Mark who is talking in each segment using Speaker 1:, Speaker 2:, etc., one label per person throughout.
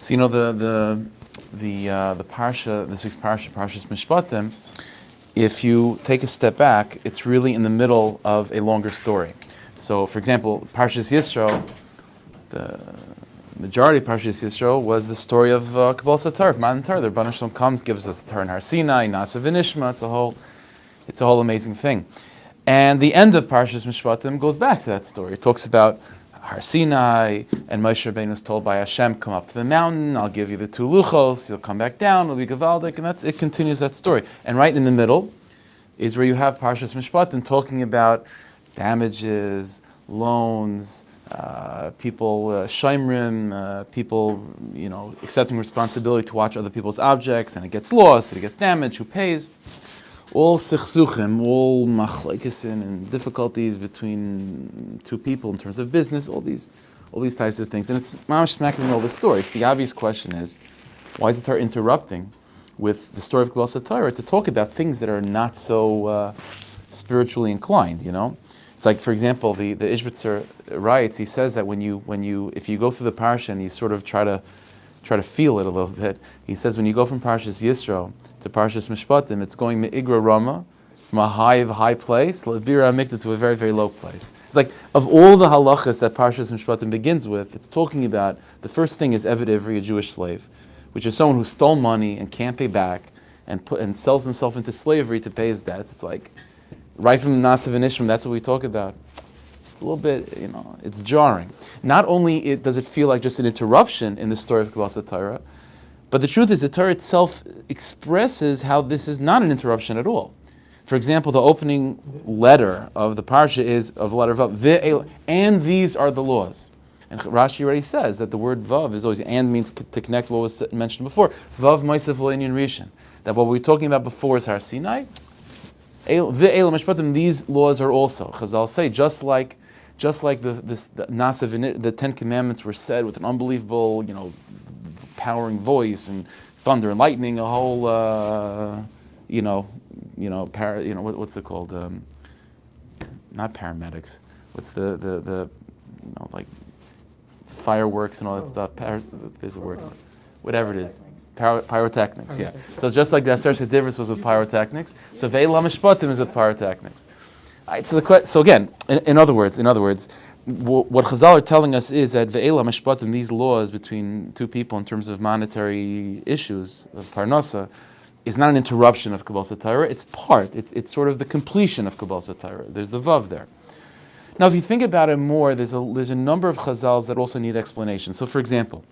Speaker 1: So the parsha, the sixth parsha, Parshas Mishpatim. If you take a step back, it's really in the middle of a longer story. So, for example, Parshas Yisro, the majority of Parshas Yisro was the story of Kabbalas HaTorah, of Matan Torah. The Rebbeinu Shalom comes, gives us the Torah in Har Sinai, Nasa v'Nishma. It's a whole amazing thing. And the end of Parshas Mishpatim goes back to that story. It talks about Har Sinai, and Moshe Rabbeinu is told by Hashem, come up to the mountain, I'll give you the two luchos, you'll come back down, it'll be Gavaldik, and it continues that story. And right in the middle is where you have Parshas Mishpatim talking about damages, loans, people shaimrim, people accepting responsibility to watch other people's objects, and it gets lost, it gets damaged, who pays? All sichsuchim, all machlekes and difficulties between two people in terms of business, all these types of things. And it's mamash smack in the middle of the story. So the obvious question is, why is the Torah interrupting with the story of Kabbalas HaTorah to talk about things that are not so spiritually inclined, It's like, for example, the Ishbitzer writes, he says that if you go through the parsha and you sort of try to feel it a little bit, he says when you go from Parshas Yisro to Parshas Mishpatim, it's going me'igra rama, from a high place, l'bira mikta, to a very, very low place. It's like, of all the halachas that Parshas Mishpatim begins with, it's talking about, the first thing is Eved Ivri, a Jewish slave, which is someone who stole money and can't pay back, and sells himself into slavery to pay his debts. It's like, right from Nasa v'Nishma, that's what we talk about. It's a little bit, it's jarring. Not only does it feel like just an interruption in the story of Kabbalas HaTorah, but the truth is, the Torah itself expresses how this is not an interruption at all. For example, the opening letter of the parsha is of the letter Vav, and these are the laws. And Rashi already says that the word Vav is always, and means to connect what was mentioned before. Vav Ma'aseh V'Inyan Rishon. That what we were talking about before is Har Sinai. These laws are also, Chazal say, just like the Ten Commandments were said with an unbelievable, powering voice and thunder and lightning, a whole, what's it called? Not paramedics. What's the like fireworks and all that stuff? There's a word. Whatever it is. Pyrotechnics, yeah. So it's just like the Aseret Divros was with pyrotechnics. So Ve'elam Mishpatim is with pyrotechnics. All right, so again, in other words, what Chazal are telling us is that Ve'elam Mishpatim, these laws between two people in terms of monetary issues of Parnasa, is not an interruption of Kabbalas HaTorah. It's sort of the completion of Kabbalas HaTorah. There's the Vav there. Now, if you think about it more, there's a number of Chazals that also need explanation. So, for example,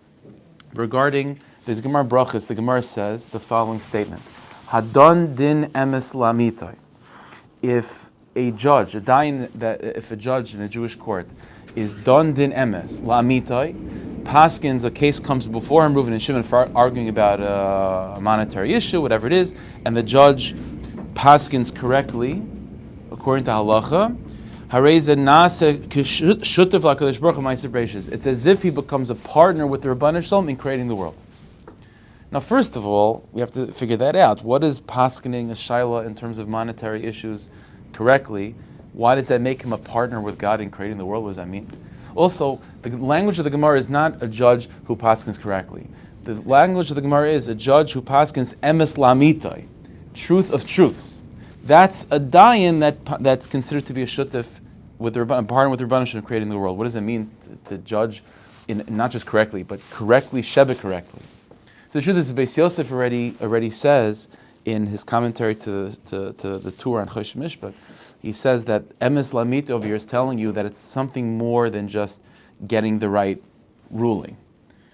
Speaker 1: regarding there's Gemara Brachas, the Gemara says the following statement: Hadon din emes lamitai. If a judge in a Jewish court is don din emes lamitai, paskins, a case comes before him, Reuven and Shimon arguing about a monetary issue, whatever it is, and the judge paskins correctly, according to halacha. It's as if he becomes a partner with the Rebbeinu Shalom in creating the world. Now, first of all, we have to figure that out. What is paskening a shaila in terms of monetary issues correctly? Why does that make him a partner with God in creating the world? What does that mean? Also, the language of the Gemara is not a judge who paskins correctly. The language of the Gemara is a judge who paskins emes lamitai, truth of truths. That's a dayan that's considered to be a shutef with the partner with the Rebbeinu Shalom in creating the world. What does it mean to judge in not just correctly, but correctly, sheba correctly? So the truth is, Beis Yosef already says in his commentary to the Torah on Chosh Mishpat, he says that emes lamit over here is telling you that it's something more than just getting the right ruling.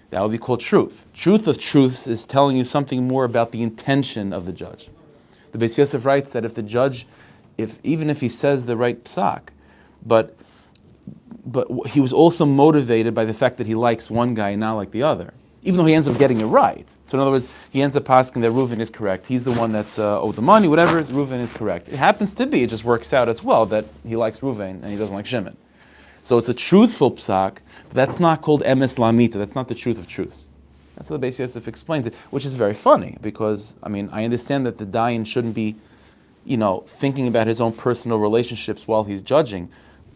Speaker 1: That would be called truth. Truth of truths is telling you something more about the intention of the judge. The Beis Yosef writes that if the judge, even if he says the right psak, but he was also motivated by the fact that he likes one guy and not like the other, even though he ends up getting it right. So in other words, he ends up asking that Reuven is correct. He's the one that's owed the money, whatever, Reuven is correct. It happens to be, it just works out as well, that he likes Reuven and he doesn't like Shimon. So it's a truthful psak, but that's not called emes lamita, that's not the truth of truths. That's how the Beis Yosef explains it, which is very funny, because, I understand that the dayan shouldn't be, thinking about his own personal relationships while he's judging,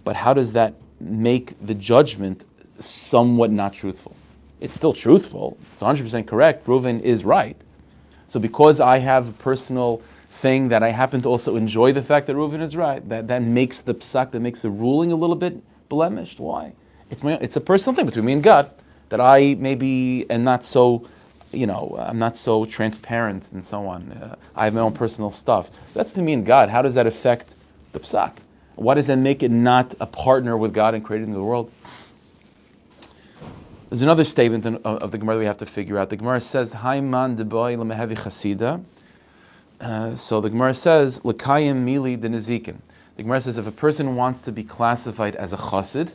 Speaker 1: but how does that make the judgment somewhat not truthful? It's still truthful. It's 100% correct. Reuven is right. So because I have a personal thing that I happen to also enjoy the fact that Reuven is right, that makes the psak, that makes the ruling a little bit blemished. Why? It's a personal thing between me and God that I maybe am not so, I'm not so transparent and so on. I have my own personal stuff. That's between me and God. How does that affect the psak? Why does that make it not a partner with God in creating the world? There's another statement of the Gemara that we have to figure out. The Gemara says, "Haiman deboi lemehevi chasida." So the Gemara says, "L'kayim mili denizikin." The Gemara says, if a person wants to be classified as a chassid,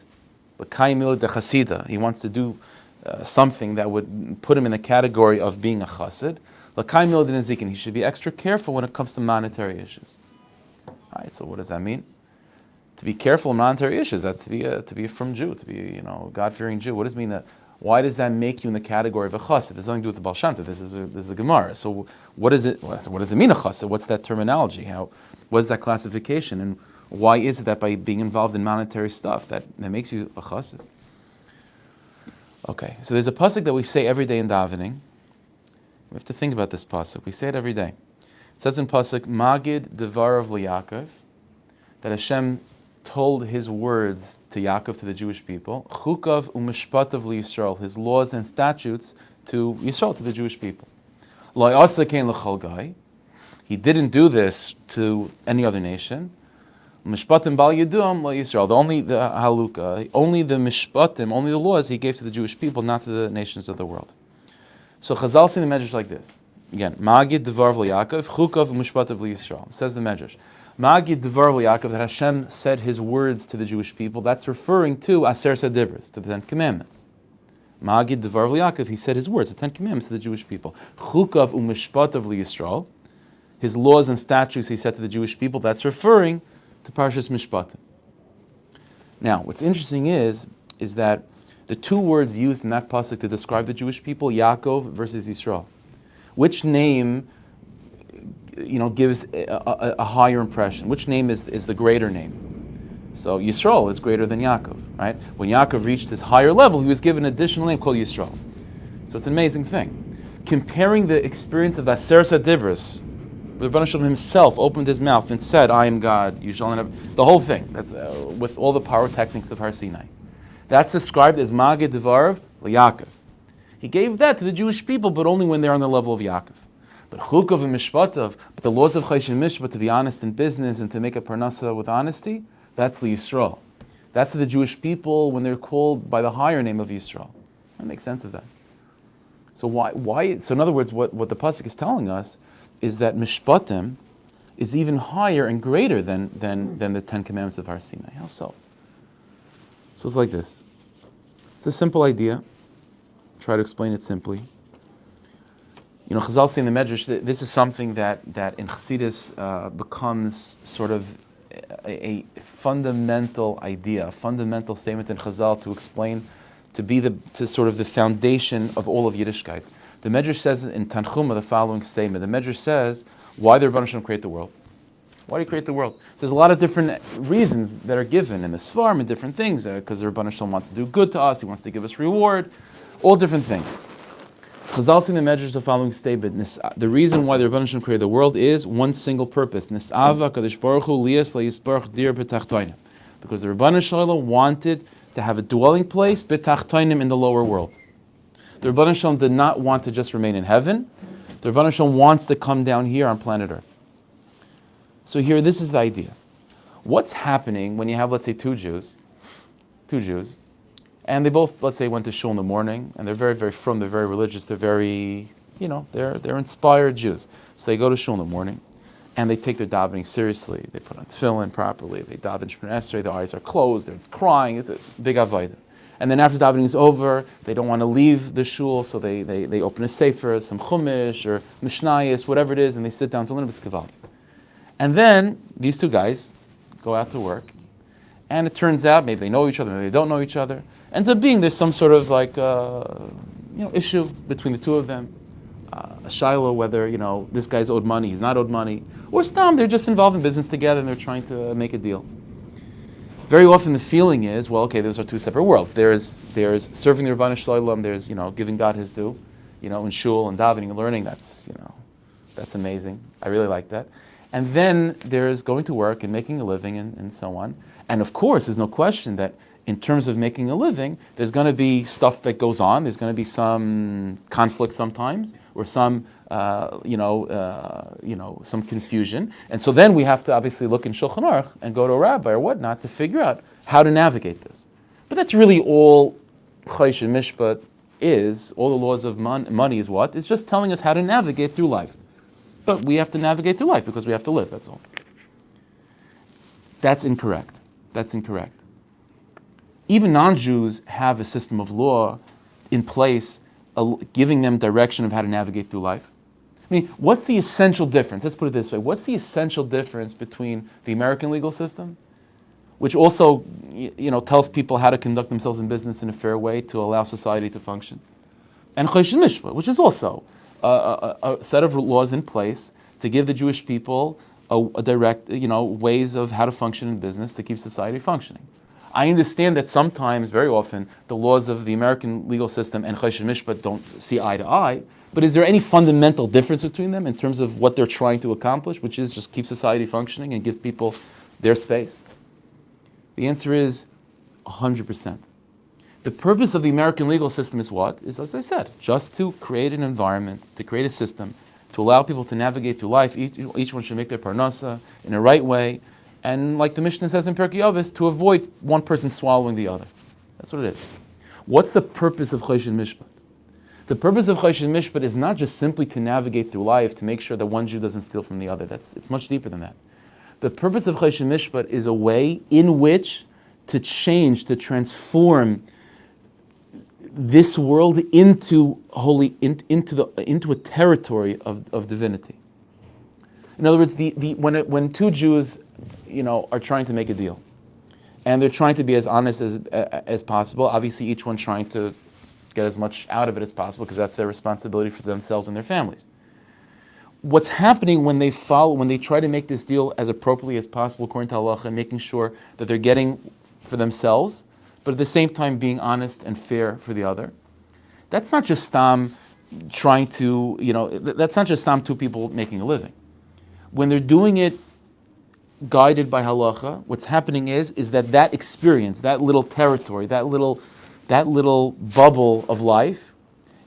Speaker 1: l'kayim mili de chasida, he wants to do something that would put him in the category of being a chassid, l'kayim mili denizikin, he should be extra careful when it comes to monetary issues. All right, so what does that mean? To be careful in monetary issues, that's to be a from Jew, to be God-fearing Jew. What does it mean that? Why does that make you in the category of a chassid? There's nothing to do with the Baal Shem Tov. This is a Gemara. So what does it mean a chassid? What's that terminology? What is that classification? And why is it that by being involved in monetary stuff that makes you a chassid? Okay, so there's a pasuk that we say every day in davening. We have to think about this pasuk. We say it every day. It says in pasuk, Magid Devarav LiYaakov, that Hashem told his words to Yaakov, to the Jewish people, Chukav u'mishpatav liYisrael, his laws and statutes to Yisrael, to the Jewish people. Lo ya'asa kein l'chol gai, he didn't do this to any other nation. Mishpatim bal yidum lo Yisrael, only the halukah, only the mishpatim, only the laws he gave to the Jewish people, not to the nations of the world. So Chazal say the medrash like this. Again, Magid Devar LiYaakov, Chukav u'mishpatav liYisrael. Says the medrash. Magid Devar LiYaakov, that Hashem said his words to the Jewish people, that's referring to Aser Sadibros, to the Ten Commandments. Magid Devar LiYaakov, he said his words, the Ten Commandments to the Jewish people. Chukav u'mishpatav liYisrael, his laws and statutes he said to the Jewish people, that's referring to Parshas Mishpatim. Now, what's interesting is that the two words used in that pasuk to describe the Jewish people, Yaakov versus Yisrael, which name gives a higher impression? Which name is the greater name? So Yisrael is greater than Yaakov, right? When Yaakov reached this higher level, he was given an additional name called Yisrael. So it's an amazing thing. Comparing the experience of Aser Sadibros, where the Rebbeinu Shalom himself opened his mouth and said, "I am God, you shall not have," the whole thing, that's with all the pyrotechnics of Har Sinai. That's described as Magid Devarav LiYaakov. He gave that to the Jewish people, but only when they're on the level of Yaakov. But Chukav and Mishpatav, but the laws of Chaysh and Mishpat, to be honest in business and to make a parnasa with honesty, that's the Yisrael. That's the Jewish people when they're called by the higher name of Yisrael. That makes sense of that. So why? So in other words, what the pasuk is telling us is that Mishpatim is even higher and greater than the Ten Commandments of Har Sinai. How so? So it's like this. It's a simple idea. Try to explain it simply. Chazal say in the Medrash that this is something that in Chassidus becomes sort of a fundamental idea, a fundamental statement in Chazal to explain, to sort of the foundation of all of Yiddishkeit. The Medrash says in Tanchuma the following statement. The Medrash says, why did Rebbeinu Shalom create the world? Why did he create the world? There's a lot of different reasons that are given in the Sfarim and different things, because the Rebbeinu Shalom wants to do good to us, he wants to give us reward, all different things. Chazal say in the Medrash the following statement: the reason why the Rebbeinu Shalom created the world is one single purpose. Nis'ava Kadosh Baruch Hu liyas la'yisbarach dir b'tachtonim. Because the Rebbeinu Shalom wanted to have a dwelling place b'tachtonim in the lower world. The Rebbeinu Shalom did not want to just remain in heaven. The Rebbeinu Shalom wants to come down here on planet Earth. So here, this is the idea. What's happening when you have, let's say, two Jews, and they both, let's say, went to shul in the morning, and they're very, very frum, they're very religious, they're very, they're inspired Jews. So they go to shul in the morning, and they take their davening seriously. They put on tefillin properly. They daven Shemona Esrei. Their eyes are closed. They're crying. It's a big avodah. And then after davening is over, they don't want to leave the shul, so they open a sefer, some chumash or mishnayos, whatever it is, and they sit down to learn b'tzkaval. And then these two guys go out to work, and it turns out maybe they know each other, maybe they don't know each other. Ends up being there's some sort of issue between the two of them, a shiloh, whether this guy's owed money, he's not owed money, or stam, they're just involved in business together and they're trying to make a deal. Very often the feeling is, well, okay, those are two separate worlds. There's serving the Rebbeinu Shalom, there's, giving God his due, in shul and davening and learning. That's amazing. I really like that. And then there's going to work and making a living and so on. And of course, there's no question that in terms of making a living, there's going to be stuff that goes on. There's going to be some conflict sometimes, or some, some confusion. And so then we have to obviously look in Shulchan Aruch and go to a rabbi or whatnot to figure out how to navigate this. But that's really all Chosh and Mishpat is. All the laws of money is what? It's just telling us how to navigate through life. But we have to navigate through life because we have to live, that's all. That's incorrect. Even non-Jews have a system of law in place, giving them direction of how to navigate through life. I mean, what's the essential difference? Let's put it this way. What's the essential difference between the American legal system, which also tells people how to conduct themselves in business in a fair way to allow society to function, and Chosh Mishpat, which is also a set of laws in place to give the Jewish people a direct, ways of how to function in business to keep society functioning. I understand that sometimes, very often, the laws of the American legal system and Chosh Mishpat don't see eye to eye, but is there any fundamental difference between them in terms of what they're trying to accomplish, which is just keep society functioning and give people their space? The answer is 100%. The purpose of the American legal system is what? Is, as I said, just to create an environment, to create a system, to allow people to navigate through life. Each one should make their parnasa in a right way, and like the Mishnah says in Pirkei Avos, to avoid one person swallowing the other. That's what it is. What's the purpose of Chosh Mishpat? The purpose of Chosh Mishpat is not just simply to navigate through life, to make sure that one Jew doesn't steal from the other. It's much deeper than that. The purpose of Chosh Mishpat is a way in which to change, to transform this world into a territory of divinity. In other words, when two Jews, are trying to make a deal, and they're trying to be as honest as possible. Obviously, each one trying to get as much out of it as possible because that's their responsibility for themselves and their families. What's happening when they try to make this deal as appropriately as possible according to halacha, and making sure that they're getting for themselves, but at the same time being honest and fair for the other. That's not just stam trying to, that's not just stam two people making a living. When they're doing it guided by halacha, what's happening is that experience, that little territory, that little bubble of life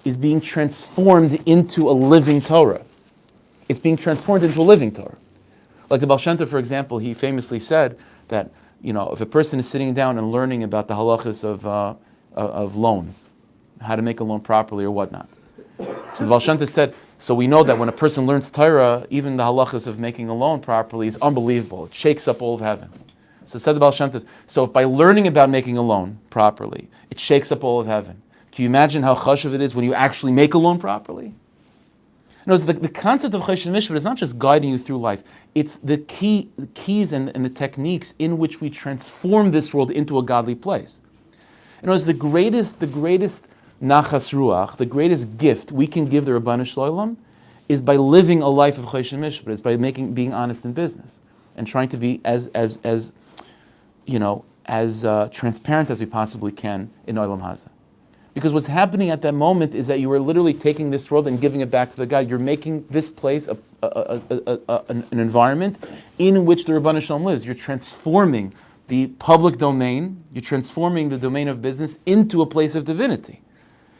Speaker 1: is being transformed into a living Torah. It's being transformed into a living Torah. Like the Baal Shem Tov, for example, he famously said that, if a person is sitting down and learning about the halachas of loans, how to make a loan properly or whatnot. So the Baal Shem Tov said, so we know that when a person learns Torah, even the halachas of making a loan properly is unbelievable. It shakes up all of heavens. So said the Baal Shem Tov, so if by learning about making a loan properly, it shakes up all of heaven, can you imagine how chashuv it is when you actually make a loan properly? Notice the concept of Chosh Mishpat is not just guiding you through life. It's the keys and the techniques in which we transform this world into a godly place. Notice the greatest nachas ruach, the greatest gift we can give the Rebbeinu Shalom is by living a life of Chosh Mishpat. It's by being honest in business and trying to be as transparent as we possibly can in Olam Hazeh. Because what's happening at that moment is that you are literally taking this world and giving it back to the God. You're making this place an environment in which the Rebbeinu Shalom lives. You're transforming the public domain, you're transforming the domain of business into a place of divinity.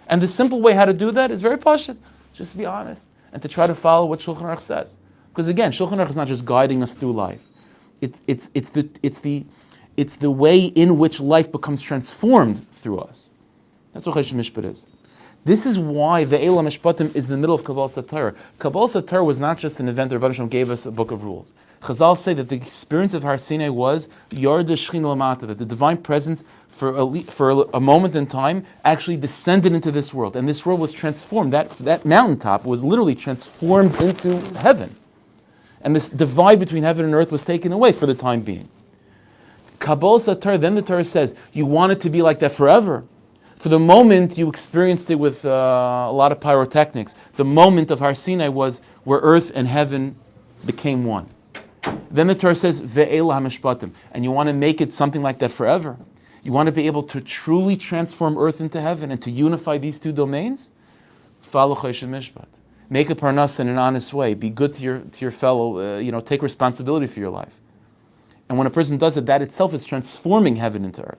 Speaker 1: And the simple way how to do that is very pashut, just to be honest, and to try to follow what Shulchan Aruch says. Because again, Shulchan Aruch is not just guiding us through life. It's the way in which life becomes transformed through us. That's what Chosh Mishpat is. This is why Ve'ela Mishpatim is in the middle of Kabbalah Satar. Kabbalah Satar was not just an event. The Rebbeinu Shalom gave us a book of rules. Chazal say that the experience of Har Sinai was Yarda Shechina Lamata, that the divine presence for a moment in time actually descended into this world, and this world was transformed. That mountaintop was literally transformed into heaven, and this divide between heaven and earth was taken away for the time being. Kabbalah Satar, then the Torah says, you want it to be like that forever. For the moment you experienced it with a lot of pyrotechnics. The moment of Har Sinai was where earth and heaven became one. Then the Torah says, Ve'el ha-mishpatim, and you want to make it something like that forever. You want to be able to truly transform earth into heaven and to unify these two domains? Follow Choshen Mishpat. Make a parnas in an honest way. Be good to your fellow. Take responsibility for your life. And when a person does it, that itself is transforming heaven into earth.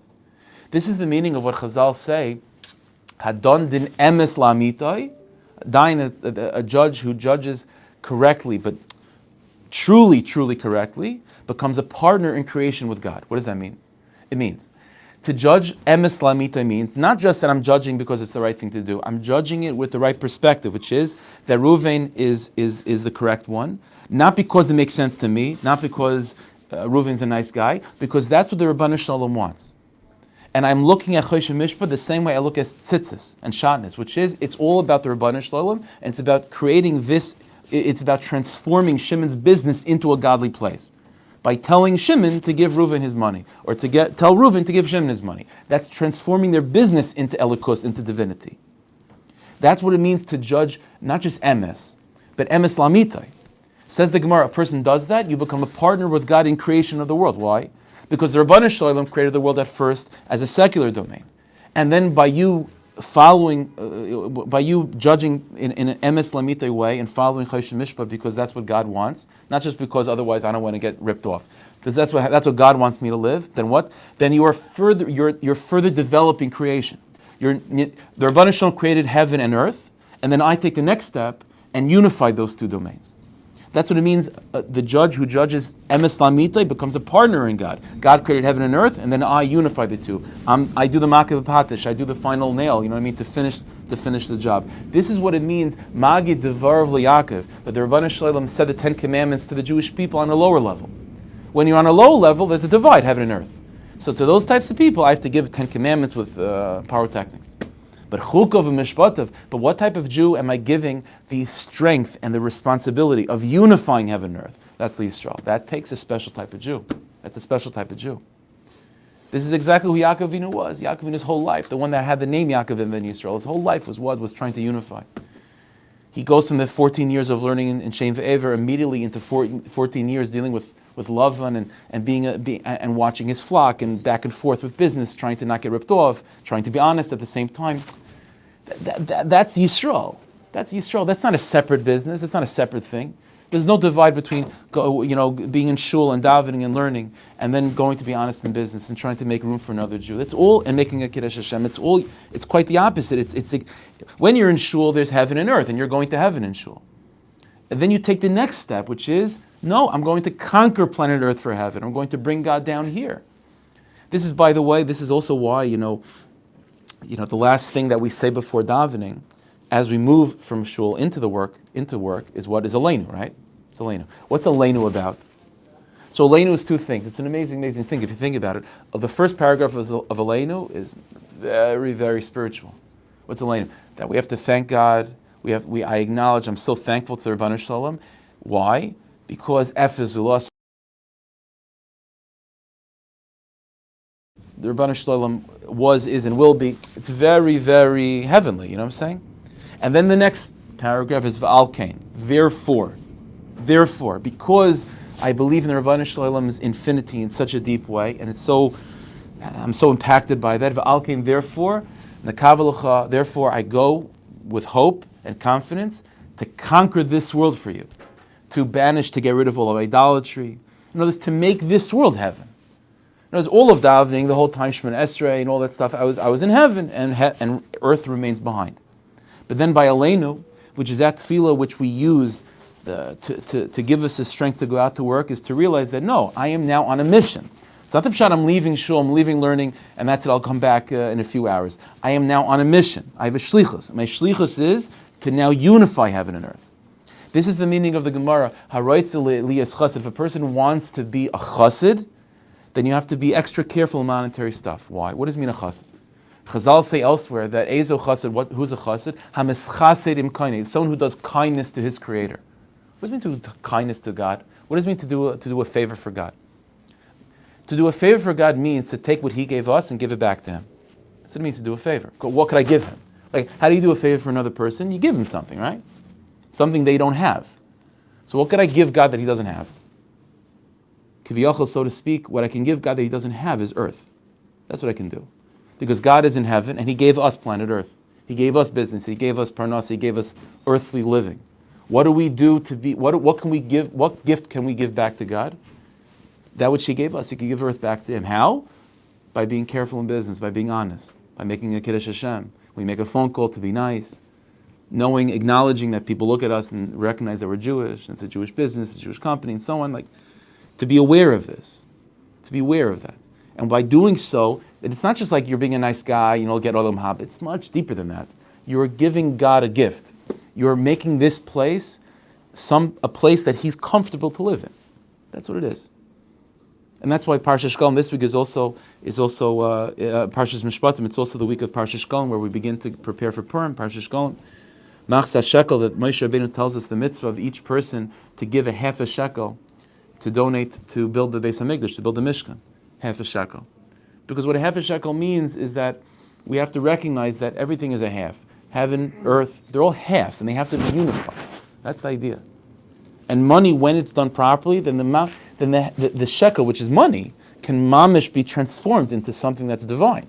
Speaker 1: This is the meaning of what Chazal say. Hadon din emes la'amitai. Dain, a judge who judges correctly, but truly correctly, becomes a partner in creation with God. What does that mean? It means to judge emes la'amitai means not just that I'm judging because it's the right thing to do. I'm judging it with the right perspective, which is that Reuven is the correct one, not because it makes sense to me, not because Reuven's a nice guy, because that's what the Rabbanu Shalom wants. And I'm looking at Choshen Mishpat the same way I look at tzitzis and shatnez, which is, it's all about the Rabbanu Shalom, and it's about creating this, it's about transforming Shimon's business into a godly place. By telling Shimon to give Reuven his money, or tell Reuven to give Shimon his money. That's transforming their business into elikus, into divinity. That's what it means to judge not just emes, but emes lamitai. Says the Gemara, a person does that, you become a partner with God in creation of the world. Why? Because the Rabbanu Shalom created the world at first as a secular domain. And then by you judging in an emes lamite way and following Choshen Mishpat because that's what God wants, not just because otherwise I don't want to get ripped off. Because that's what God wants me to live. Then what? Then you're further developing creation. The Rabbanu Shalom created heaven and earth, and then I take the next step and unify those two domains. That's what it means. The judge who judges emes lamite becomes a partner in God. God created heaven and earth, and then I unify the two. I do the makav patish. I do the final nail. You know what I mean? To finish the job. This is what it means. Magid devar v'Yaakov. That the Rabbanu Shalom said the 10 Commandments to the Jewish people on a lower level. When you're on a low level, there's a divide, heaven and earth. So to those types of people, I have to give 10 Commandments with pyrotechnics. But chukov and mishpatav. But what type of Jew am I giving the strength and the responsibility of unifying heaven and earth? That's the Yisrael. That takes a special type of Jew. That's a special type of Jew. This is exactly who Yaakov Avinu was. Yaakov Avinu's whole life, the one that had the name Yaakov and then Yisrael, his whole life was trying to unify. He goes from the 14 years of learning in Shem Ve'ever immediately into 14 years dealing with Lavan and watching his flock and back and forth with business, trying to not get ripped off, trying to be honest at the same time. That's Yisrael. That's Yisrael. That's not a separate business. It's not a separate thing. There's no divide between being in shul and davening and learning and then going to be honest in business and trying to make room for another Jew. That's all, and making a Kiddush Hashem. It's quite the opposite. It's like, when you're in shul, there's heaven and earth, and you're going to heaven in shul. And then you take the next step, which is, no, I'm going to conquer planet Earth for heaven. I'm going to bring God down here. This is, by the way, this is also why, the last thing that we say before davening, as we move from shul into work, is what is Aleinu, right? It's Aleinu. What's Aleinu about? So Aleinu is two things. It's an amazing thing if you think about it. The first paragraph of Aleinu is very, very spiritual. What's Aleinu? That we have to thank God. I acknowledge, I'm so thankful to the Rabbanu Shalom. Why? Because Efizulah, the Rabbanu Shalom was, is, and will be. It's very, very heavenly. You know what I'm saying? And then the next paragraph is V'al Kain. Therefore, because I believe in the Rabbanu Shalom's infinity in such a deep way, and I'm so impacted by that. V'al Kain. Therefore, Nakavalacha. Therefore, I go with hope and confidence to conquer this world for you. To banish, to get rid of all of idolatry. In other words, to make this world heaven. In other words, all of davening, the whole time, Shemon Esrei and all that stuff, I was in heaven, and earth remains behind. But then by Aleinu, which is that tefillah which we use to give us the strength to go out to work, is to realize that no, I am now on a mission. It's not the pshat, I'm leaving shul, I'm leaving learning, and that's it, I'll come back in a few hours. I am now on a mission. I have a shlichus. My shlichus is to now unify heaven and earth. This is the meaning of the Gemara. If a person wants to be a chassid, then you have to be extra careful in monetary stuff. Why? What does it mean a chassid? Chazal say elsewhere that ezo chassid, who's a chassid? Hameschased im kaineh, someone who does kindness to his creator. What does it mean to do kindness to God? What does it mean to do a favor for God? To do a favor for God means to take what He gave us and give it back to Him. That's what it means to do a favor. What could I give Him? Like, how do you do a favor for another person? You give him something, right? Something they don't have. So what could I give God that He doesn't have? Kiviyachal, so to speak, what I can give God that He doesn't have is earth. That's what I can do. Because God is in heaven, and He gave us planet Earth. He gave us business. He gave us parnas. He gave us earthly living. What do we do to be? What can we give? What gift can we give back to God? That which He gave us, He can give earth back to Him. How? By being careful in business, by being honest, by making a kiddush Hashem. We make a phone call to be nice, knowing, acknowledging that people look at us and recognize that we're Jewish. And it's a Jewish business, a Jewish company, and so on. Like, to be aware of this, to be aware of that. And by doing so, it's not just like you're being a nice guy, get olam haba. It's much deeper than that. You're giving God a gift. You're making this place a place that He's comfortable to live in. That's what it is. And that's why Parshas Shkolim this week is also Parshas Mishpatim. It's also the week of Parshas Shkolim where we begin to prepare for Purim, Parshas Shkolim. Machzah shekel, that Moshe Rabbeinu tells us the mitzvah of each person to give a half a shekel to donate to build the Beis HaMikdash, to build the Mishkan. Half a shekel. Because what a half a shekel means is that we have to recognize that everything is a half. Heaven, earth, they're all halves, and they have to be unified. That's the idea. And money, when it's done properly, then the shekel, which is money, can mamish be transformed into something that's divine.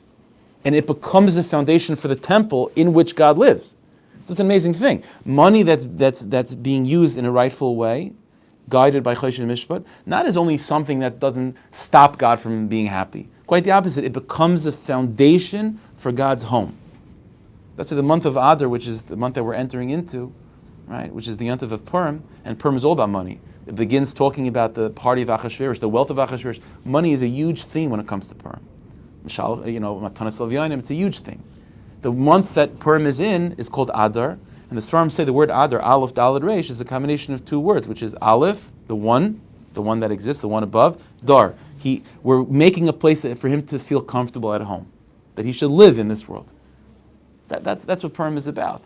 Speaker 1: And it becomes a foundation for the temple in which God lives. So it's an amazing thing. Money that's being used in a rightful way, guided by Choshen Mishpat, not as only something that doesn't stop God from being happy. Quite the opposite. It becomes a foundation for God's home. That's why the month of Adar, which is the month that we're entering into, right, which is the month of Purim, and Purim is all about money. It begins talking about the party of Achashverosh, the wealth of Achashverosh. Money is a huge theme when it comes to Purim. Matanas Lavyanim, it's a huge thing. The month that Purim is in is called Adar, and the Sfarim say the word Adar, Aleph, Daled, Reish, is a combination of two words, which is Aleph, the one that exists, the one above, Dar. We're making a place for him to feel comfortable at home, that he should live in this world. That's what Purim is about.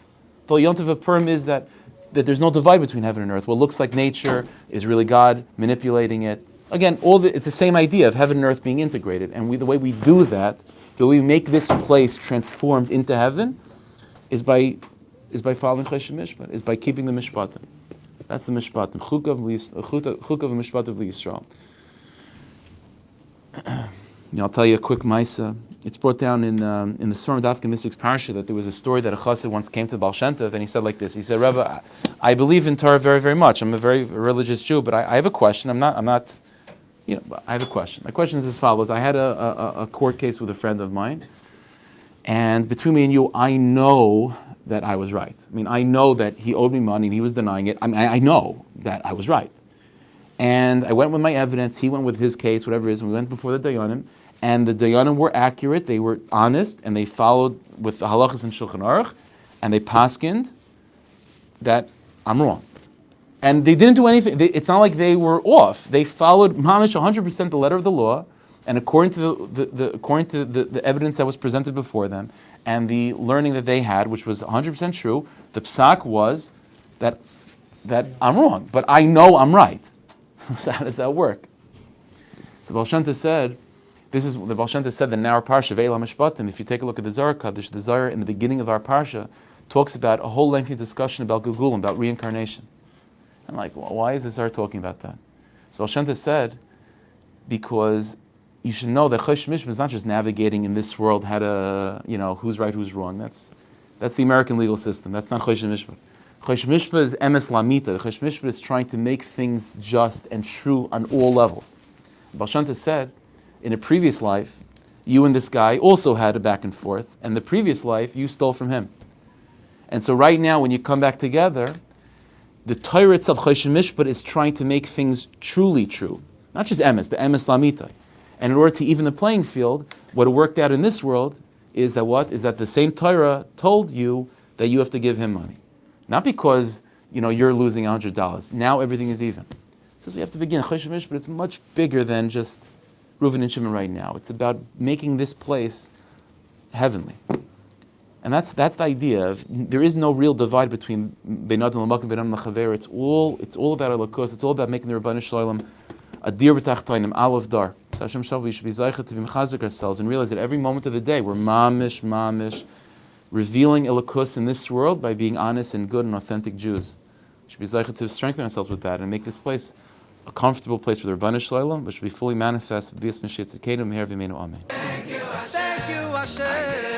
Speaker 1: The whole yontiv of Purim is that there's no divide between heaven and earth. What looks like nature is really God manipulating it. Again, it's the same idea of heaven and earth being integrated. And the way we do that, the way we make this place transformed into heaven, is by following Choshen Mishpat, is by keeping the Mishpatim. That's the Mishpatim. Chukav Mishpatim Yisrael. I'll tell you a quick maisa. It's brought down in the Sfarim Dafka Mystic's Parsha that there was a story that a chassid once came to Baal Shem Tov and he said like this. He said, Rebbe, I believe in Torah very, very much. I'm a very religious Jew, but I have a question. I have a question. My question is as follows. I had a court case with a friend of mine, and between me and you, I know that I was right. I mean, I know that he owed me money and he was denying it. I know that I was right. And I went with my evidence, he went with his case, whatever it is, and we went before the Dayanim, and the Dayanim were accurate, they were honest, and they followed with the halachas and Shulchan Aruch, and they paskined that I'm wrong. And they didn't do anything, it's not like they were off. They followed mamish 100% the letter of the law, and according to the evidence that was presented before them, and the learning that they had, which was 100% true, the psak was that I'm wrong, but I know I'm right. So how does that work? So Baal Shem Tov said, the Baal Shem Tov said that in our parsha, Ve'el HaMishpatim, if you take a look at the Zohar Kadosh, the Zohar in the beginning of our parsha talks about a whole lengthy discussion about Gegulim, about reincarnation. I'm like, well, why is the Zohar talking about that? So Baal Shem Tov said, because you should know that Choshen Mishpat is not just navigating in this world how to, who's right, who's wrong. That's the American legal system. That's not Choshen Mishpat. Choshen Mishpat is emes lamita. Choshen Mishpat is trying to make things just and true on all levels. Baal Shem Tov said, in a previous life, you and this guy also had a back and forth, and the previous life, you stole from him. And so right now, when you come back together, the Torah itself, Choshen Mishpat, is trying to make things truly true. Not just emes, but emes lamita. And in order to even the playing field, what worked out in this world is that what? Is that the same Torah told you that you have to give him money. Not because, you're losing $100. Now everything is even. So we have to begin. Choshen Mishpat, but it's much bigger than just Reuven and Shimon right now. It's about making this place heavenly. And that's the idea. There is no real divide between Bein Adam L'Makom, Bein Adam L'Chaver. It's all about Elokus. It's all about making the Rebbeinu Shalom a dir b'tachtainim, Aleph Dar. So Hashem Shalom, we should be zeicha to be mechazik ourselves and realize that every moment of the day we're mamish, revealing Elokus in this world by being honest and good and authentic Jews. We should be zeicha to strengthen ourselves with that and make this place a comfortable place for the Rabbanu Shalom, which will be fully manifest with B'yas Mashiach Tzidkeinu Meher V'Meinu Amen.
Speaker 2: Thank you, Hashem.